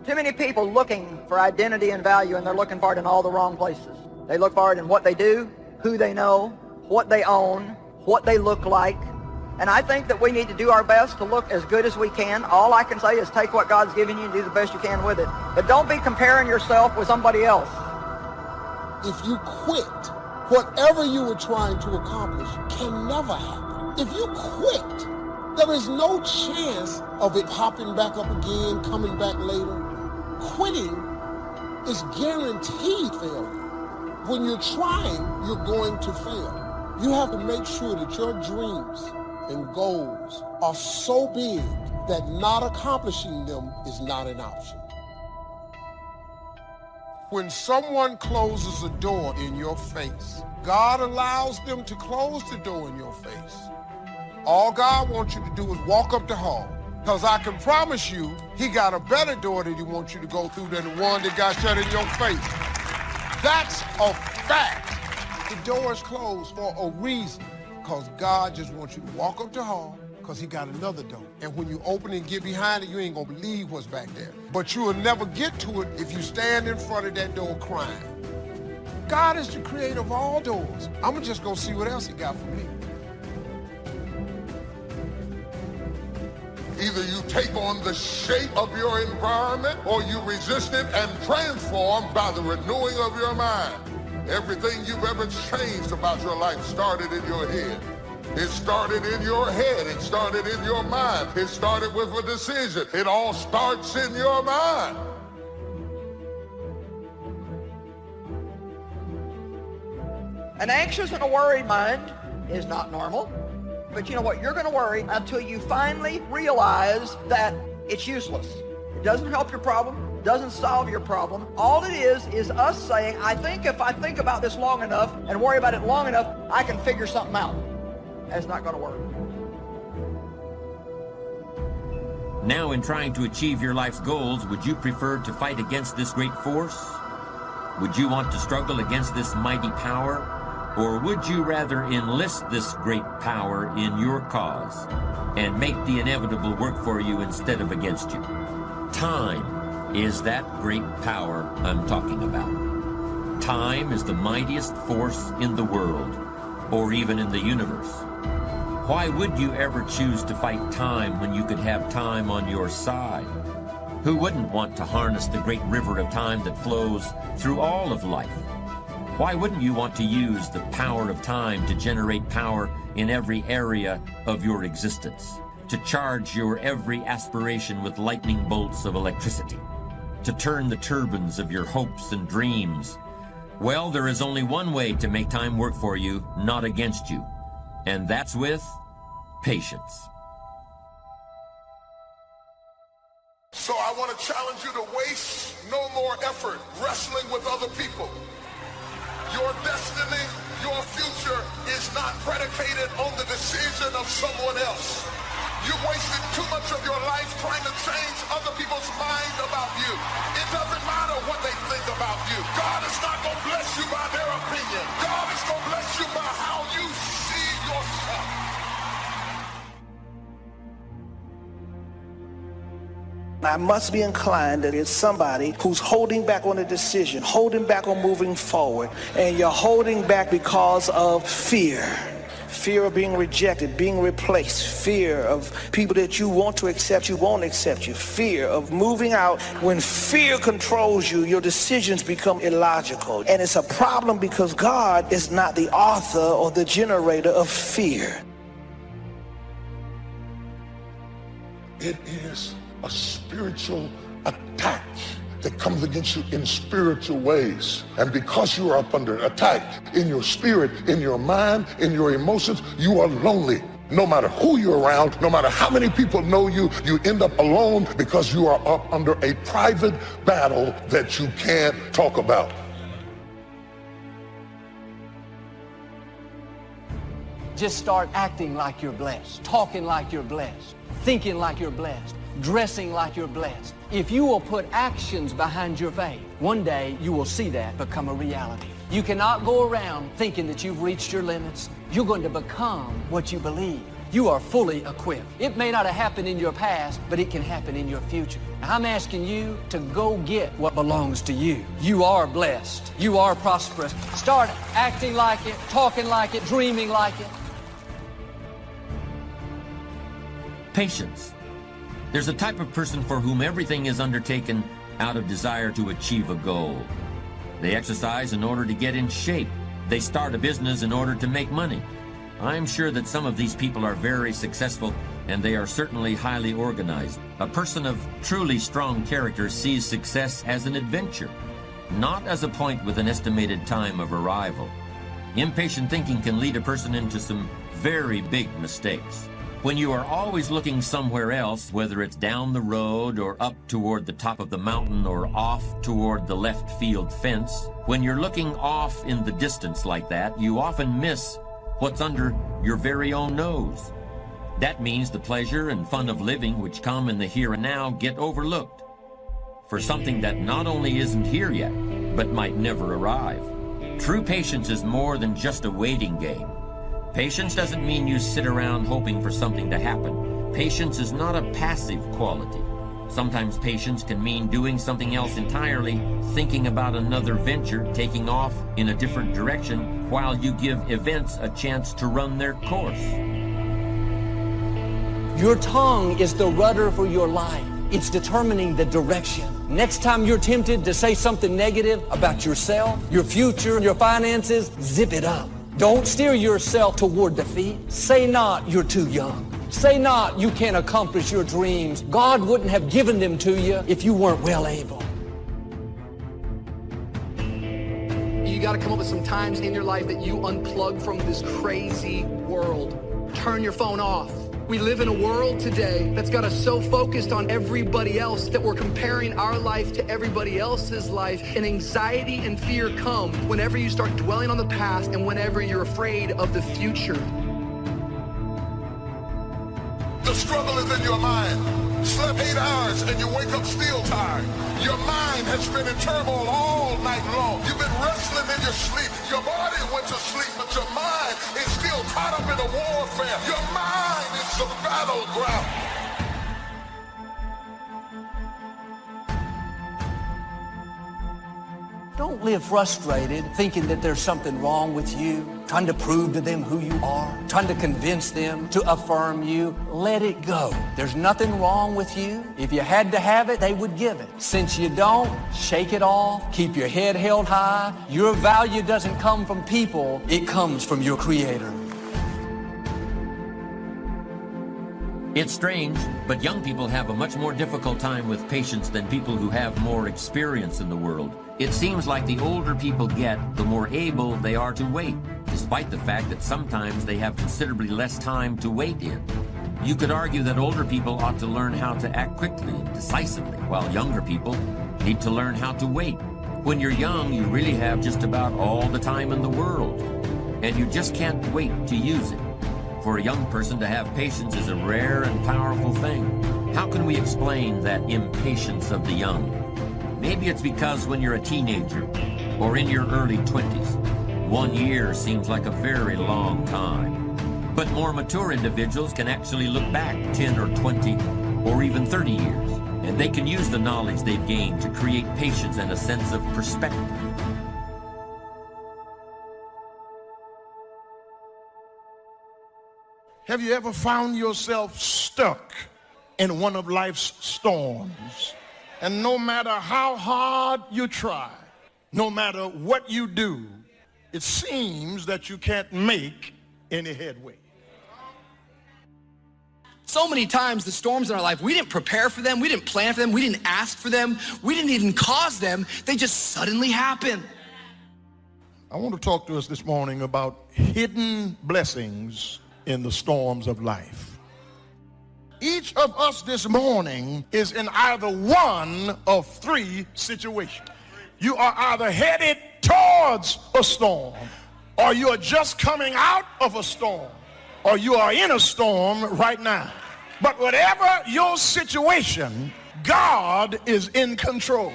Too many people looking for identity and value, and they're looking for it in all the wrong places. They look for it in what they do, who they know, what they own, what they look like. And I think that we need to do our best to look as good as we can. All I can say is take what God's given you and do the best you can with it. But don't be comparing yourself with somebody else. If you quit, whatever you were trying to accomplish can never happen. If you quit, there is no chance of it popping back up again, coming back later. Quitting is guaranteed failure. When you're trying, you're going to fail. You have to make sure that your dreams and goals are so big that not accomplishing them is not an option. When someone closes a door in your face, God allows them to close the door in your face. All God wants you to do is walk up the hall, because I can promise you, he got a better door that he wants you to go through than the one that got shut in your face. That's a fact. The door is closed for a reason, because God just wants you to walk up the hall, because he got another door. And when you open it and get behind it, you ain't gonna believe what's back there. But you will never get to it if you stand in front of that door crying. God is the creator of all doors. I'm just gonna see what else he got for me. Either you take on the shape of your environment or you resist it and transform by the renewing of your mind. Everything you've ever changed about your life started in your head. It started in your head. It started in your mind. It started with a decision. It all starts in your mind. An anxious and a worried mind is not normal. But you know what? You're going to worry until you finally realize that it's useless. It doesn't help your problem. It doesn't solve your problem. All it is us saying, I think if I think about this long enough and worry about it long enough, I can figure something out. That's not going to work. Now, in trying to achieve your life's goals, would you prefer to fight against this great force? Would you want to struggle against this mighty power? Or would you rather enlist this great power in your cause and make the inevitable work for you instead of against you? Time is that great power I'm talking about. Time is the mightiest force in the world, or even in the universe. Why would you ever choose to fight time when you could have time on your side? Who wouldn't want to harness the great river of time that flows through all of life? Why wouldn't you want to use the power of time to generate power in every area of your existence? To charge your every aspiration with lightning bolts of electricity? To turn the turbines of your hopes and dreams? Well, there is only one way to make time work for you, not against you. And that's with patience. So I want to challenge you to waste no more effort wrestling with other people. Your destiny, your future is not predicated on the decision of someone else. You've wasted too much of your life trying to change other people's mind about you. It doesn't matter what they think about you. God is not going to bless you by their opinion. God is going to bless you by how you see yourself. I must be inclined that it's somebody who's holding back on a decision, holding back on moving forward, and you're holding back because of fear. Fear of being rejected, being replaced, fear of people that you want to accept you won't accept you, fear of moving out. When fear controls you, your decisions become illogical. And it's a problem because God is not the author or the generator of fear. It is a spiritual attack that comes against you in spiritual ways. And because you are up under attack in your spirit, in your mind, in your emotions, you are lonely. No matter who you're around, no matter how many people know you, you end up alone because you are up under a private battle that you can't talk about. Just start acting like you're blessed, talking like you're blessed, thinking like you're blessed, dressing like you're blessed. If you will put actions behind your faith, one day you will see that become a reality. You cannot go around thinking that you've reached your limits. You're going to become what you believe. you are fully equipped. It may not have happened in your past, but it can happen in your future. Now, I'm asking you to go get what belongs to you. You are blessed. You are prosperous. Start acting like it, talking like it, dreaming like it. Patience. There's a type of person for whom everything is undertaken out of desire to achieve a goal. They exercise in order to get in shape. They start a business in order to make money. I'm sure that some of these people are very successful, and they are certainly highly organized. A person of truly strong character sees success as an adventure, not as a point with an estimated time of arrival. Impatient thinking can lead a person into some very big mistakes. When you are always looking somewhere else, whether it's down the road or up toward the top of the mountain or off toward the left field fence, when you're looking off in the distance like that, you often miss what's under your very own nose. That means the pleasure and fun of living which come in the here and now get overlooked for something that not only isn't here yet, but might never arrive. True patience is more than just a waiting game. Patience doesn't mean you sit around hoping for something to happen. Patience is not a passive quality. Sometimes patience can mean doing something else entirely, thinking about another venture, taking off in a different direction, while you give events a chance to run their course. Your tongue is the rudder for your life. It's determining the direction. Next time you're tempted to say something negative about yourself, your future, your finances, zip it up. Don't steer yourself toward defeat. Say not, you're too young. Say not, you can't accomplish your dreams. God wouldn't have given them to you if you weren't well able. You got to come up with some times in your life that you unplug from this crazy world. Turn your phone off. We live in a world today that's got us so focused on everybody else that we're comparing our life to everybody else's life, and anxiety and fear come whenever you start dwelling on the past and whenever you're afraid of the future. The struggle is in your mind. Slept 8 hours and you wake up still tired. Your mind has been in turmoil all night long. You've been wrestling in your sleep. Your body went to sleep, but your mind is still caught up in a warfare. Your mind is the battleground. Don't live frustrated, thinking that there's something wrong with you, trying to prove to them who you are, trying to convince them to affirm you. Let it go. There's nothing wrong with you. If you had to have it, they would give it. Since you don't, shake it off. Keep your head held high. Your value doesn't come from people. It comes from your Creator. It's strange, but young people have a much more difficult time with patience than people who have more experience in the world. It seems like the older people get, the more able they are to wait, despite the fact that sometimes they have considerably less time to wait in. You could argue that older people ought to learn how to act quickly and decisively, while younger people need to learn how to wait. When you're young, you really have just about all the time in the world, and you just can't wait to use it. For a young person to have patience is a rare and powerful thing. How can we explain that impatience of the young? Maybe it's because when you're a teenager or in your early 20s, 1 year seems like a very long time. But more mature individuals can actually look back 10 or 20 or even 30 years, and they can use the knowledge they've gained to create patience and a sense of perspective. Have you ever found yourself stuck in one of life's storms? And no matter how hard you try, no matter what you do, it seems that you can't make any headway. So many times the storms in our life, we didn't prepare for them, we didn't plan for them, we didn't ask for them, we didn't even cause them, they just suddenly happen. I want to talk to us this morning about hidden blessings in the storms of life. Each of us this morning is in either one of 3 situations. You are either headed towards a storm, or you are just coming out of a storm, or you are in a storm right now. But whatever your situation, God is in control.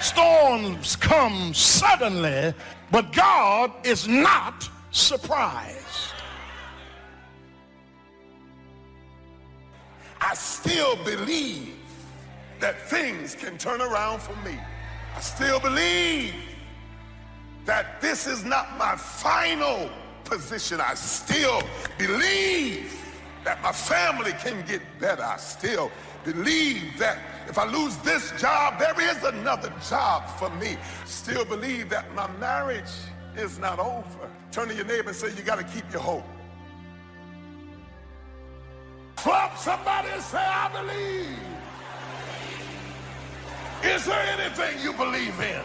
Storms come suddenly, but God is not surprised. I still believe that things can turn around for me. I still believe that this is not my final position. I still believe that my family can get better. I still believe that if I lose this job, there is another job for me. Still believe that my marriage is not over. Turn to your neighbor and say, you got to keep your hope. Flop somebody and say, I believe. Is there anything you believe in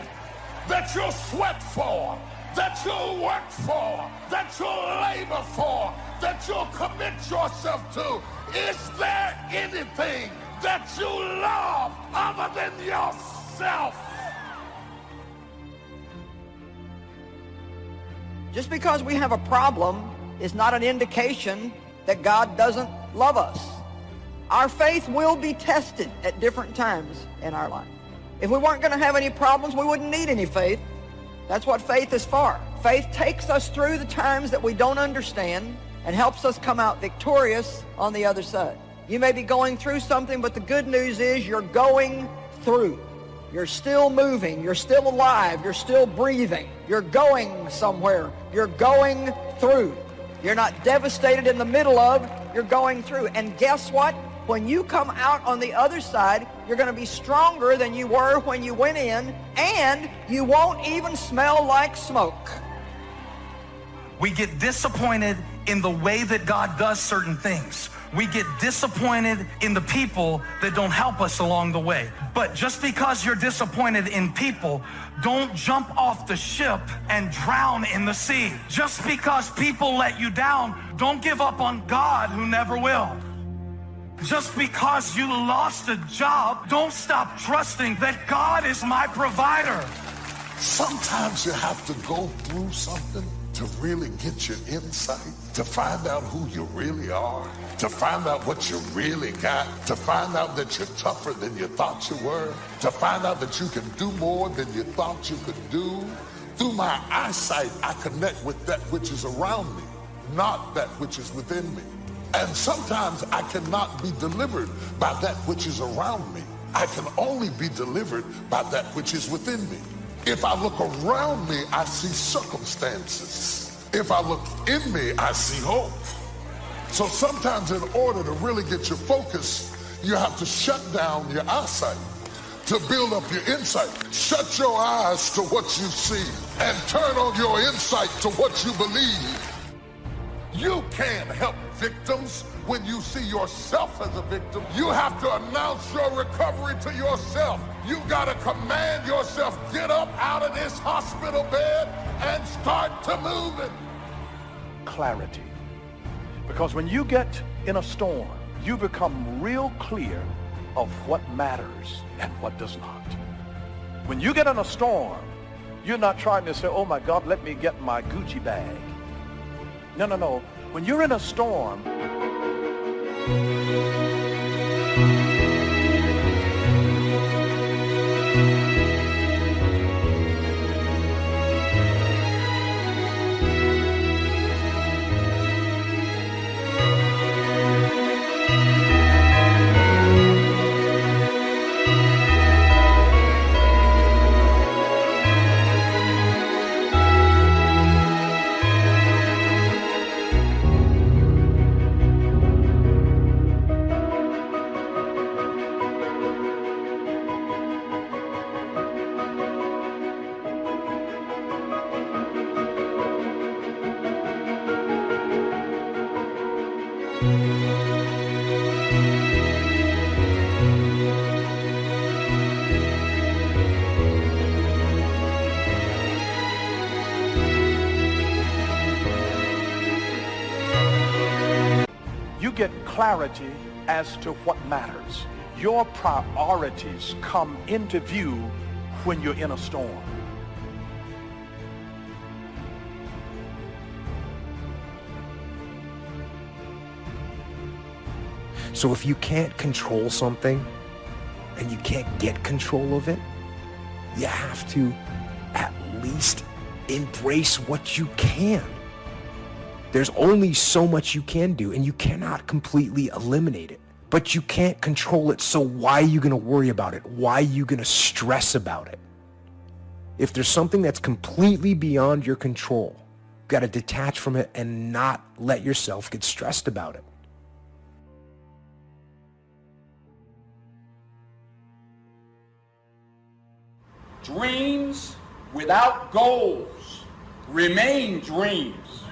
that you'll sweat for, that you'll work for, that you'll labor for, that you'll commit yourself to? Is there anything that you love other than yourself? Just because we have a problem is not an indication that God doesn't love us. Our faith will be tested at different times in our life. If we weren't going to have any problems, we wouldn't need any faith. That's what faith is for. Faith takes us through the times that we don't understand and helps us come out victorious on the other side. You may be going through something, but the good news is you're going through. You're still moving. You're still alive. You're still breathing. You're going somewhere. You're going through. You're not devastated in the middle of, you're going through. And guess what? When you come out on the other side, you're going to be stronger than you were when you went in, and you won't even smell like smoke. We get disappointed in the way that God does certain things. We get disappointed in the people that don't help us along the way. But just because you're disappointed in people, don't jump off the ship and drown in the sea. Just because people let you down, don't give up on God, who never will. Just because you lost a job, don't stop trusting that God is my provider. Sometimes you have to go through something to really get your insight, to find out who you really are, to find out what you really got, to find out that you're tougher than you thought you were, to find out that you can do more than you thought you could do. Through my eyesight, I connect with that which is around me, not that which is within me. And sometimes I cannot be delivered by that which is around me. I can only be delivered by that which is within me. If I look around me, I see circumstances. If I look in me, I see hope. So sometimes in order to really get your focus, you have to shut down your eyesight to build up your insight. Shut your eyes to what you see and turn on your insight to what you believe. You can't help victims when you see yourself as a victim. You have to announce your recovery to yourself. You gotta command yourself, get up out of this hospital bed and start to move it. Clarity. Because when you get in a storm, you become real clear of what matters and what does not. When you get in a storm, you're not trying to say, oh my God, let me get my Gucci bag. No, no, no. When you're in a storm, you get clarity as to what matters. Your priorities come into view when you're in a storm. So if you can't control something and you can't get control of it, you have to at least embrace what you can. There's only so much you can do, and you cannot completely eliminate it. But you can't control it, so why are you going to worry about it? Why are you going to stress about it? If there's something that's completely beyond your control, you got to detach from it and not let yourself get stressed about it. Dreams without goals remain dreams,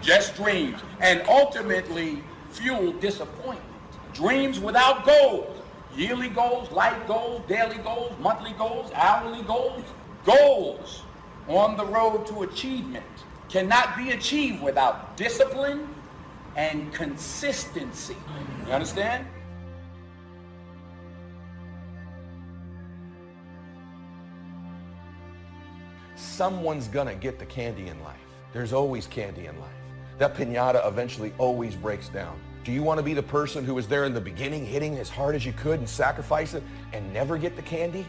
just dreams, and ultimately fuel disappointment. Dreams without goals, yearly goals, life goals, daily goals, monthly goals, hourly goals, goals on the road to achievement cannot be achieved without discipline and consistency. You understand? Someone's gonna get the candy in life. There's always candy in life. That piñata eventually always breaks down. Do you want to be the person who was there in the beginning, hitting as hard as you could and sacrifice it and never get the candy?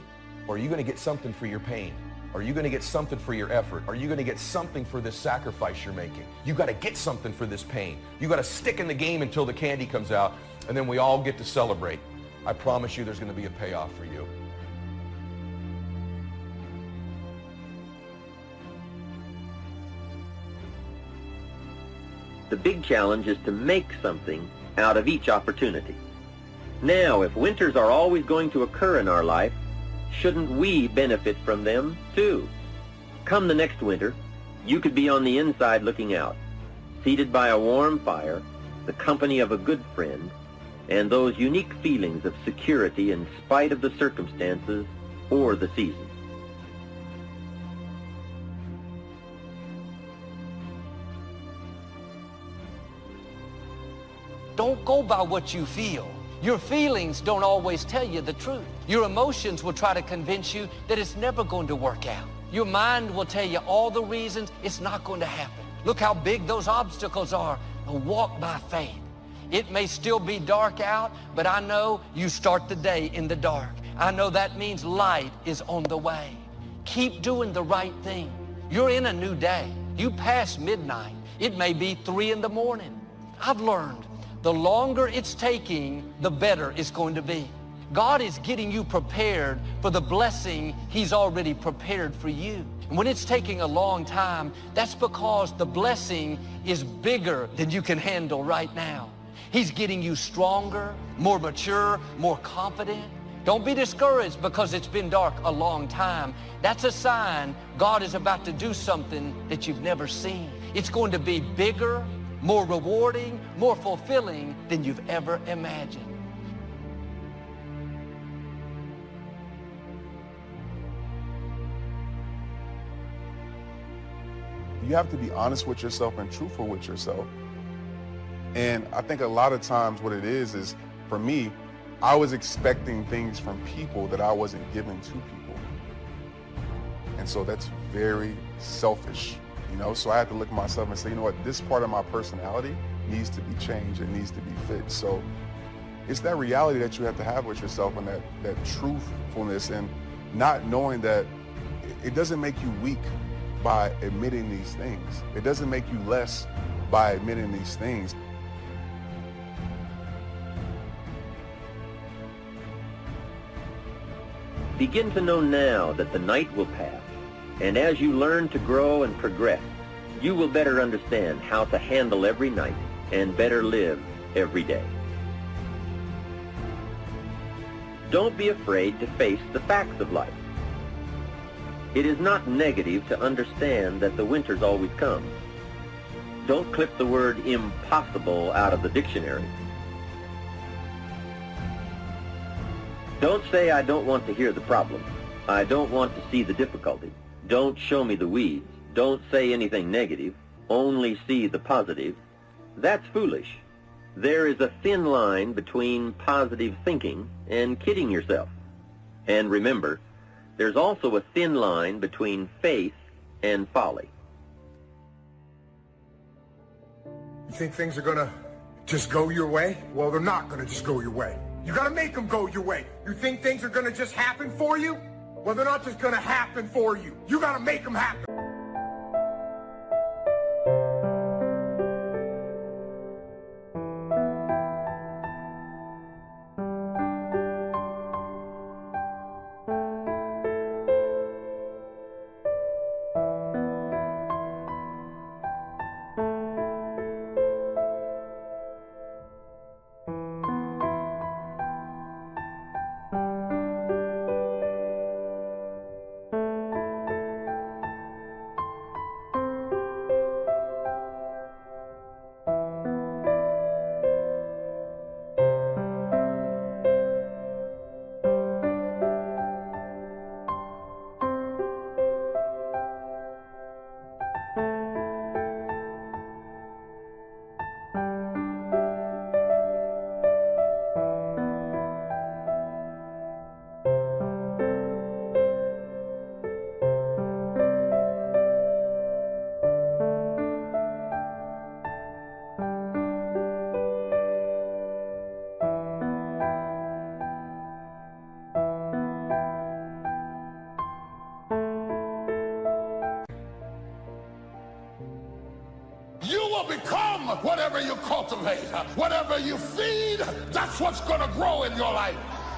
Or are you going to get something for your pain? Are you going to get something for your effort? Are you going to get something for this sacrifice you're making? You got to get something for this pain. You got to stick in the game until the candy comes out, and then we all get to celebrate. I promise you there's going to be a payoff for you. The big challenge is to make something out of each opportunity. Now, if winters are always going to occur in our life, shouldn't we benefit from them too? Come the next winter, you could be on the inside looking out, seated by a warm fire, the company of a good friend, and those unique feelings of security in spite of the circumstances or the season. Don't go by what you feel. Your feelings don't always tell you the truth. Your emotions will try to convince you that it's never going to work out. Your mind will tell you all the reasons it's not going to happen. Look how big those obstacles are. Walk by faith. It may still be dark out, but I know you start the day in the dark. I know that means light is on the way. Keep doing the right thing. You're in a new day. You pass midnight. It may be 3 in the morning. I've learned the longer it's taking, the better it's going to be. God is getting you prepared for the blessing He's already prepared for you. And when it's taking a long time, that's because the blessing is bigger than you can handle right now. He's getting you stronger, more mature, more confident. Don't be discouraged because it's been dark a long time. That's a sign God is about to do something that you've never seen. It's going to be bigger, more rewarding, more fulfilling than you've ever imagined. You have to be honest with yourself and truthful with yourself. And I think a lot of times what it is for me, I was expecting things from people that I wasn't giving to people. And so that's very selfish. You know, so I had to look at myself and say, you know what, this part of my personality needs to be changed. It needs to be fit. So it's that reality that you have to have with yourself and that truthfulness and not knowing that it doesn't make you weak by admitting these things. It doesn't make you less by admitting these things. Begin to know now that the night will pass. And as you learn to grow and progress, you will better understand how to handle every night and better live every day. Don't be afraid to face the facts of life. It is not negative to understand that the winters always come. Don't clip the word impossible out of the dictionary. Don't say, I don't want to hear the problem. I don't want to see the difficulty. Don't show me the weeds. Don't say anything negative. Only see the positive. That's foolish. There is a thin line between positive thinking and kidding yourself. And remember, there's also a thin line between faith and folly. You think things are gonna just go your way? Well, they're not gonna just go your way. You gotta make them go your way. You think things are gonna just happen for you? Well, they're not just gonna happen for you. You gotta make them happen. whatever you cultivate, whatever you feed, that's what's going to grow in your life.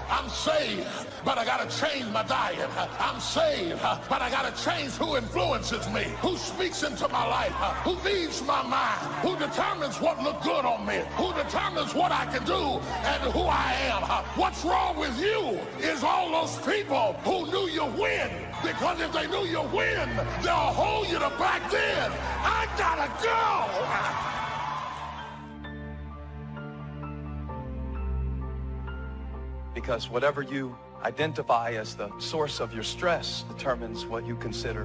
I'm saved, but I gotta change my diet. I'm saved, but I gotta change who influences me, who speaks into my life, who feeds my mind, who determines what looks good on me, who determines what I can do and who I am. What's wrong with you is all those people who knew you win, because if they knew you win, they'll hold you to back then. I gotta go. Because whatever you identify as the source of your stress determines what you consider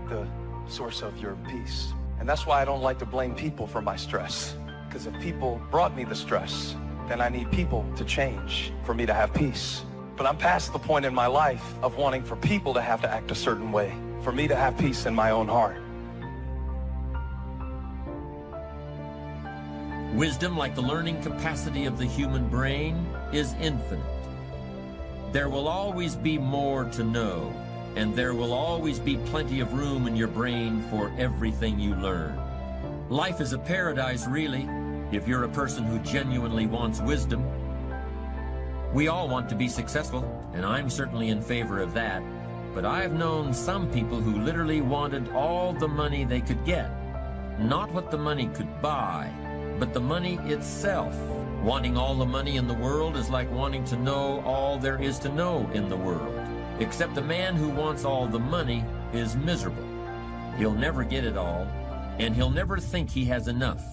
the source of your peace. And that's why I don't like to blame people for my stress. Because if people brought me the stress, then I need people to change for me to have peace. But I'm past the point in my life of wanting for people to have to act a certain way, for me to have peace in my own heart. Wisdom, like the learning capacity of the human brain, is infinite. There will always be more to know, and there will always be plenty of room in your brain for everything you learn. Life is a paradise, really, if you're a person who genuinely wants wisdom. We all want to be successful, and I'm certainly in favor of that, but I've known some people who literally wanted all the money they could get. Not what the money could buy, but the money itself. Wanting all the money in the world is like wanting to know all there is to know in the world. Except the man who wants all the money is miserable. He'll never get it all, and he'll never think he has enough.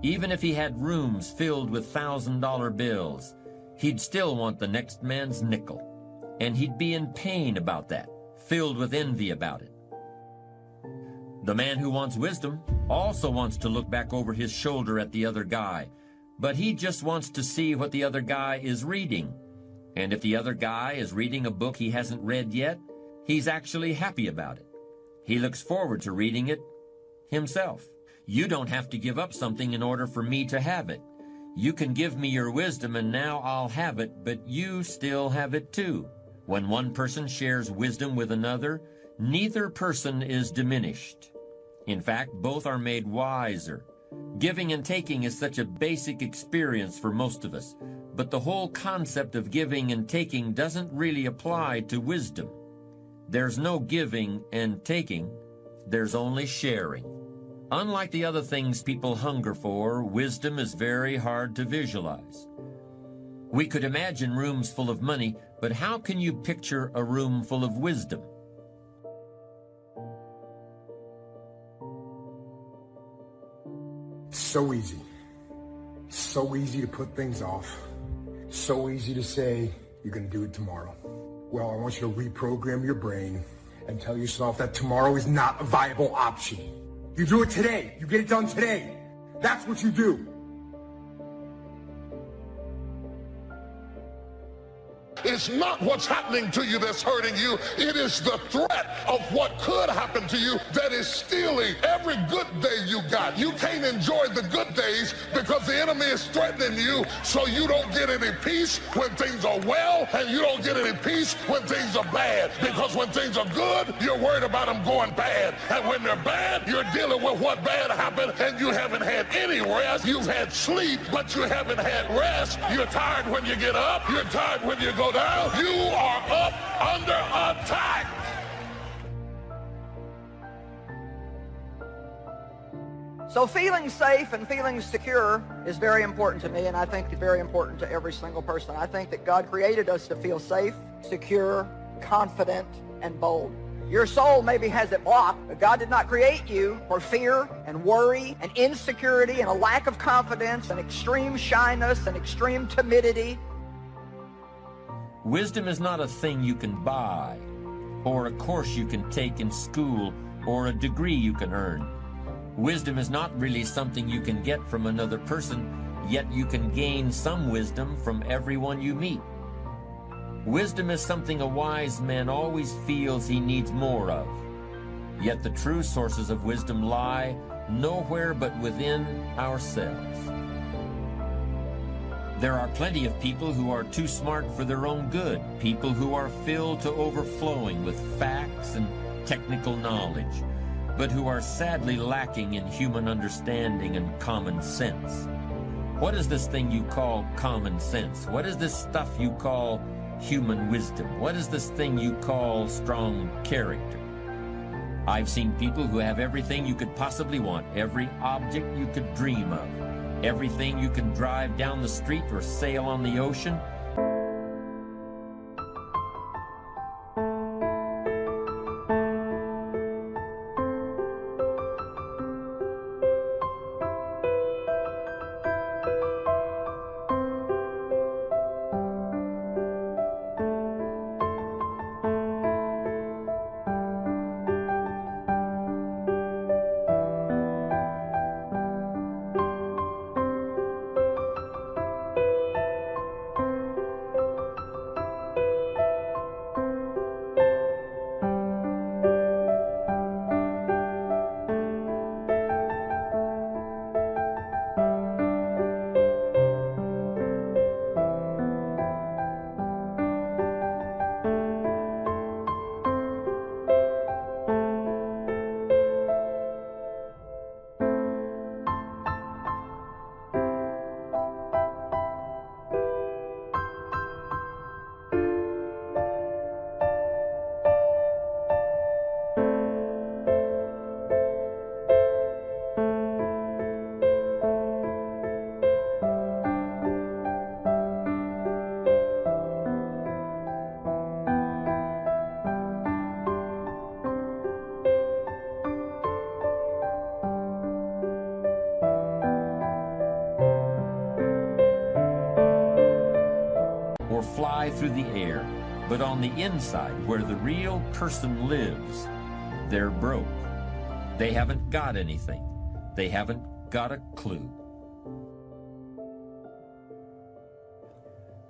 Even if he had rooms filled with $1,000 bills, he'd still want the next man's nickel. And he'd be in pain about that, filled with envy about it. The man who wants wisdom also wants to look back over his shoulder at the other guy, but he just wants to see what the other guy is reading. And if the other guy is reading a book he hasn't read yet, he's actually happy about it. He looks forward to reading it himself. You don't have to give up something in order for me to have it. You can give me your wisdom and now I'll have it, but you still have it too. When one person shares wisdom with another, neither person is diminished. In fact, both are made wiser. Giving and taking is such a basic experience for most of us, but the whole concept of giving and taking doesn't really apply to wisdom. There's no giving and taking, there's only sharing. Unlike the other things people hunger for, wisdom is very hard to visualize. We could imagine rooms full of money, but how can you picture a room full of wisdom? So easy. So easy to put things off. So easy to say, you're going to do it tomorrow. Well, I want you to reprogram your brain and tell yourself that tomorrow is not a viable option. You do it today. You get it done today. That's what you do. It's not what's happening to you that's hurting you. It is the threat of what could happen to you that is stealing every good day you got. You can't enjoy the good days because the enemy is threatening you, so you don't get any peace when things are well, and you don't get any peace when things are bad. Because when things are good, you're worried about them going bad. And when they're bad, you're dealing with what bad happened, and you haven't had any rest. You've had sleep, but you haven't had rest. You're tired when you get up. You're tired when you go down. You are up under attack. So feeling safe and feeling secure is very important to me, and I think it's very important to every single person. I think that God created us to feel safe, secure, confident, and bold. Your soul maybe has it blocked, but God did not create you for fear and worry and insecurity and a lack of confidence and extreme shyness and extreme timidity. Wisdom is not a thing you can buy, or a course you can take in school, or a degree you can earn. Wisdom is not really something you can get from another person, yet you can gain some wisdom from everyone you meet. Wisdom is something a wise man always feels he needs more of. Yet the true sources of wisdom lie nowhere but within ourselves. There are plenty of people who are too smart for their own good, people who are filled to overflowing with facts and technical knowledge. but who are sadly lacking in human understanding and common sense. What is this thing you call common sense? What is this stuff you call human wisdom? What is this thing you call strong character? I've seen people who have everything you could possibly want, every object you could dream of, everything you can drive down the street or sail on the ocean. Fly through the air, but on the inside, where the real person lives, they're broke. They haven't got anything. They haven't got a clue.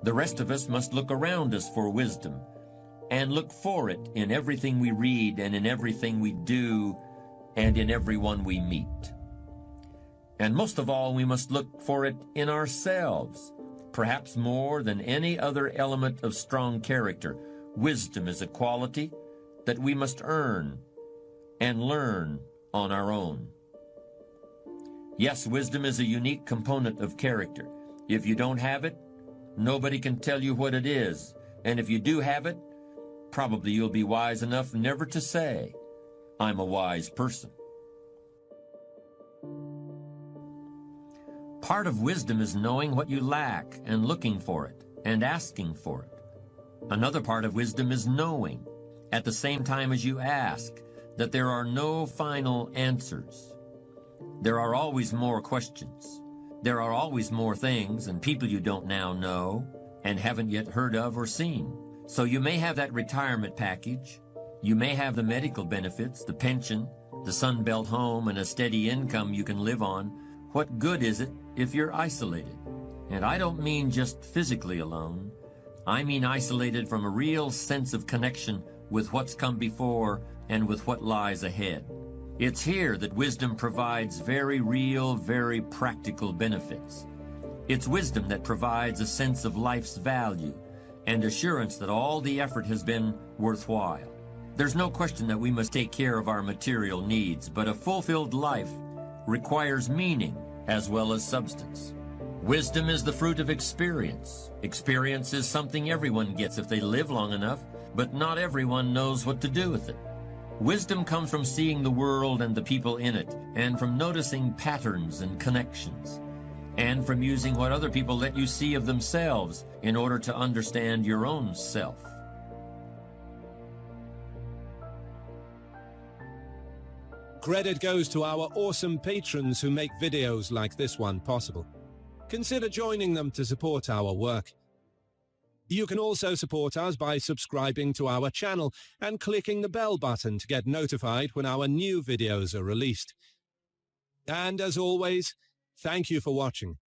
The rest of us must look around us for wisdom, and look for it in everything we read and in everything we do and in everyone we meet. And most of all, we must look for it in ourselves. Perhaps more than any other element of strong character, wisdom is a quality that we must earn and learn on our own. Yes, wisdom is a unique component of character. If you don't have it, nobody can tell you what it is. And if you do have it, probably you'll be wise enough never to say, "I'm a wise person." Part of wisdom is knowing what you lack and looking for it and asking for it. Another part of wisdom is knowing, at the same time as you ask, that there are no final answers. There are always more questions. There are always more things and people you don't now know and haven't yet heard of or seen. So you may have that retirement package. You may have the medical benefits, the pension, the Sunbelt home, and a steady income you can live on. What good is it if you're isolated? And I don't mean just physically alone. I mean isolated from a real sense of connection with what's come before and with what lies ahead. It's here that wisdom provides very real, very practical benefits. It's wisdom that provides a sense of life's value and assurance that all the effort has been worthwhile. There's no question that we must take care of our material needs, but a fulfilled life requires meaning as well as substance. Wisdom is the fruit of experience. Experience is something everyone gets if they live long enough, but not everyone knows what to do with it. Wisdom comes from seeing the world and the people in it, and from noticing patterns and connections, and from using what other people let you see of themselves in order to understand your own self. Credit goes to our awesome patrons who make videos like this one possible. Consider joining them to support our work. You can also support us by subscribing to our channel and clicking the bell button to get notified when our new videos are released. And as always, thank you for watching.